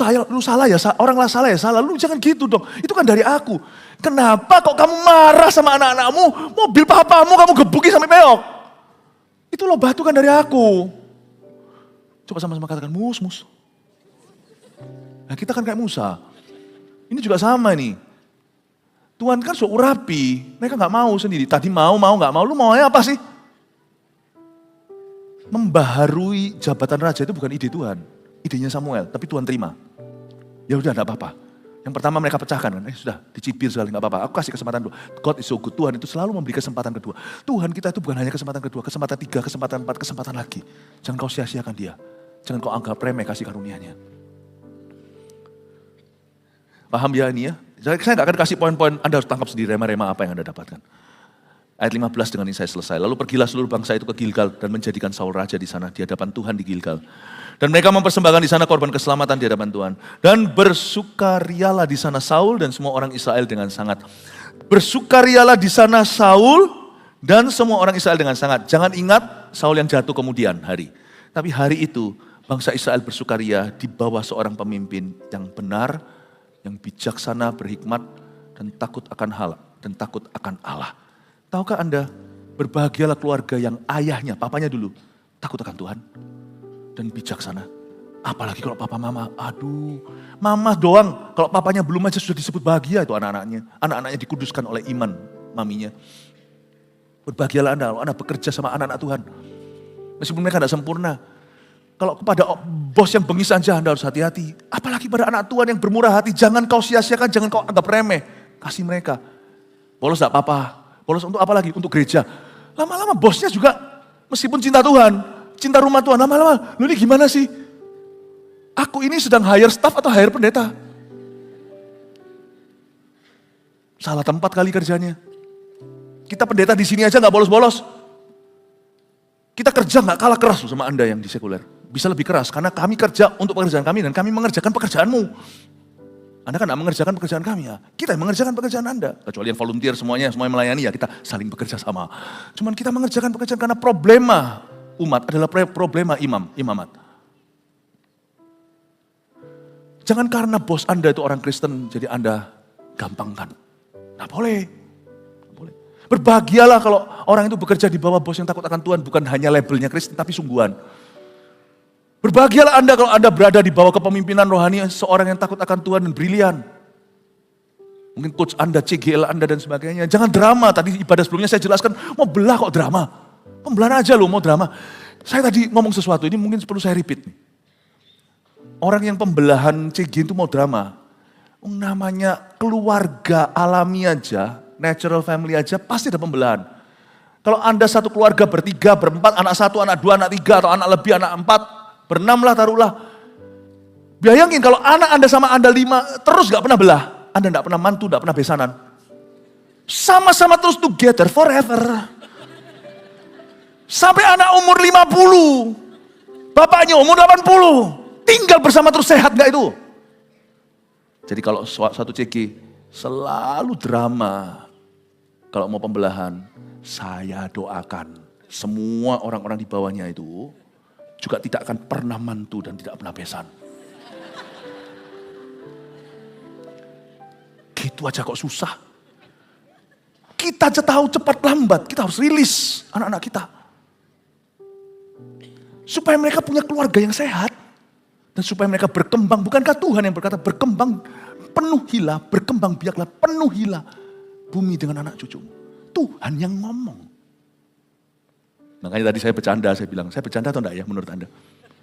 salah ya, orang lah salah ya salah. Lu jangan gitu dong. Itu kan dari aku. Kenapa kok kamu marah sama anak-anakmu? Mobil papamu kamu gebuki sampai peok. Itu loh batu kan dari aku. Coba sama-sama katakan mus. Nah kita kan kayak Musa. Ini juga sama nih. Tuhan kan sudah urapi. Mereka gak mau sendiri. Tadi mau gak mau. Lu maunya apa sih? Membaharui jabatan raja itu bukan ide Tuhan. Idenya Samuel. Tapi Tuhan terima. Ya udah gak apa-apa. Yang pertama mereka pecahkan kan. Sudah dicibir sekali gak apa-apa. Aku kasih kesempatan dulu. God is so good. Tuhan itu selalu memberi kesempatan kedua. Tuhan kita itu bukan hanya kesempatan kedua. Kesempatan 3, kesempatan 4, kesempatan lagi. Jangan kau sia-siakan dia. Jangan kau anggap remeh kasih karunia-Nya. Paham ya ini ya? Saya gak akan kasih poin-poin, Anda harus tangkap sendiri rema-rema apa yang Anda dapatkan. Ayat 15 dengan ini saya selesai. Lalu pergilah seluruh bangsa itu ke Gilgal dan menjadikan Saul raja di sana di hadapan Tuhan di Gilgal. Dan mereka mempersembahkan di sana korban keselamatan di hadapan Tuhan. Dan bersukarialah di sana Saul dan semua orang Israel dengan sangat. Bersukarialah di sana Saul dan semua orang Israel dengan sangat. Jangan ingat Saul yang jatuh kemudian hari. Tapi hari itu Bangsa Israel bersukaria di bawah seorang pemimpin yang benar, yang bijaksana, berhikmat, dan takut akan Allah. Tahukah Anda, berbahagialah keluarga yang ayahnya, papanya dulu, takut akan Tuhan dan bijaksana. Apalagi kalau papa mama, aduh, mama doang, kalau papanya belum aja sudah disebut bahagia itu anak-anaknya. Anak-anaknya dikuduskan oleh iman maminya. Berbahagialah Anda kalau Anda bekerja sama anak-anak Tuhan. Meskipun mereka tidak sempurna. Kalau kepada bos yang bengis saja Anda harus hati-hati. Apalagi pada anak Tuhan yang bermurah hati. Jangan kau sia-siakan, jangan kau anggap remeh. Kasih mereka. Bolos tidak apa-apa. Bolos untuk apa lagi? Untuk gereja. Lama-lama bosnya juga meskipun cinta Tuhan, cinta rumah Tuhan. Lama-lama, lu ini gimana sih? Aku ini sedang hire staff atau hire pendeta? Salah tempat kali kerjanya. Kita pendeta di sini aja nggak bolos-bolos. Kita kerja nggak kalah keras sama Anda yang di sekuler. Bisa lebih keras karena kami kerja untuk pekerjaan kami dan kami mengerjakan pekerjaanmu. Anda kan nggak mengerjakan pekerjaan kami ya. Kita yang mengerjakan pekerjaan Anda. Kecuali yang volunteer semuanya melayani ya kita saling bekerja sama. Cuman kita mengerjakan pekerjaan karena problema umat adalah problema imamat. Jangan karena bos Anda itu orang Kristen jadi Anda gampangkan. Nah boleh. Berbahagialah kalau orang itu bekerja di bawah bos yang takut akan Tuhan. Bukan hanya labelnya Kristen tapi sungguhan. Berbahagialah Anda kalau Anda berada di bawah kepemimpinan rohani seorang yang takut akan Tuhan dan brilian. Mungkin coach Anda, CGL Anda dan sebagainya. Jangan drama, tadi ibadah sebelumnya saya jelaskan, mau belah kok drama. Pembelahan aja loh mau drama. Saya tadi ngomong sesuatu, ini mungkin perlu saya repeat. Orang yang pembelahan CG itu mau drama. Namanya keluarga alami aja, natural family aja, pasti ada pembelahan. Kalau Anda satu keluarga bertiga, berempat, anak satu, anak dua, anak tiga, atau anak lebih, anak empat, berenam lah taruhlah. Bayangin kalau anak Anda sama Anda 5 terus gak pernah belah. Anda gak pernah mantu, gak pernah besanan. Sama-sama terus together forever. Sampai anak umur 50. Bapaknya umur 80. Tinggal bersama terus sehat gak itu? Jadi kalau satu CG selalu drama. Kalau mau pembelahan, saya doakan semua orang-orang di bawahnya itu juga tidak akan pernah mantu dan tidak pernah besan. Gitu aja kok susah. Kita aja tahu cepat lambat, kita harus rilis anak-anak kita. Supaya mereka punya keluarga yang sehat. Dan supaya mereka berkembang, bukankah Tuhan yang berkata berkembang penuhilah, berkembang biaklah, penuhilah bumi dengan anak cucumu. Tuhan yang ngomong. Makanya tadi saya bercanda, saya bilang, saya bercanda atau enggak ya menurut Anda?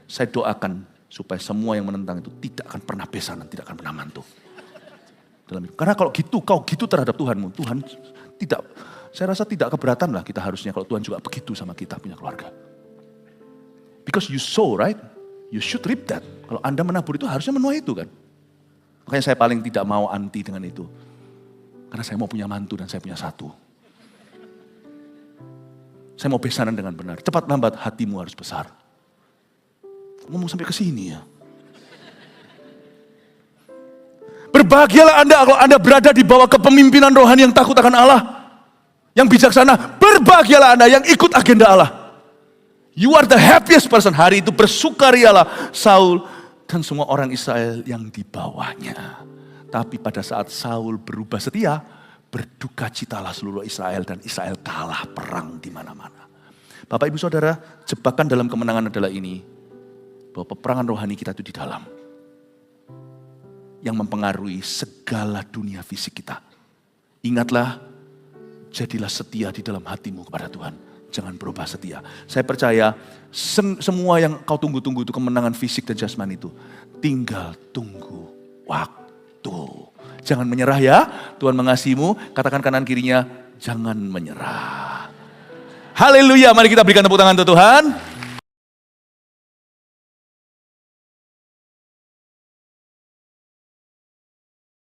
Saya doakan supaya semua yang menentang itu tidak akan pernah besanan, tidak akan pernah mantu. Karena kalau gitu, kau gitu terhadap Tuhanmu, Tuhan tidak, saya rasa tidak keberatan lah kita harusnya kalau Tuhan juga begitu sama kita punya keluarga. Because you sow, right? You should reap that. Kalau Anda menabur itu harusnya menuai itu kan. Makanya saya paling tidak mau anti dengan itu. Karena saya mau punya mantu dan saya punya satu. Saya mau besanan dengan benar. Cepat lambat hatimu harus besar. Ngomong sampai ke sini ya. Berbahagialah Anda kalau Anda berada di bawah kepemimpinan rohani yang takut akan Allah. Yang bijaksana. Berbahagialah Anda yang ikut agenda Allah. You are the happiest person. Hari itu bersukarialah Saul dan semua orang Israel yang di bawahnya. Tapi pada saat Saul berubah setia, berduka citalah seluruh Israel dan Israel kalah perang di mana-mana. Bapak Ibu Saudara, jebakan dalam kemenangan adalah ini. Bahwa peperangan rohani kita itu di dalam. Yang mempengaruhi segala dunia fisik kita. Ingatlah, jadilah setia di dalam hatimu kepada Tuhan. Jangan berubah setia. Saya percaya semua yang kau tunggu-tunggu itu kemenangan fisik dan jasmani itu. Tinggal tunggu waktu. Jangan menyerah ya. Tuhan mengasihimu. Katakan kanan kirinya, jangan menyerah. Haleluya. Mari kita berikan tepuk tangan untuk Tuhan.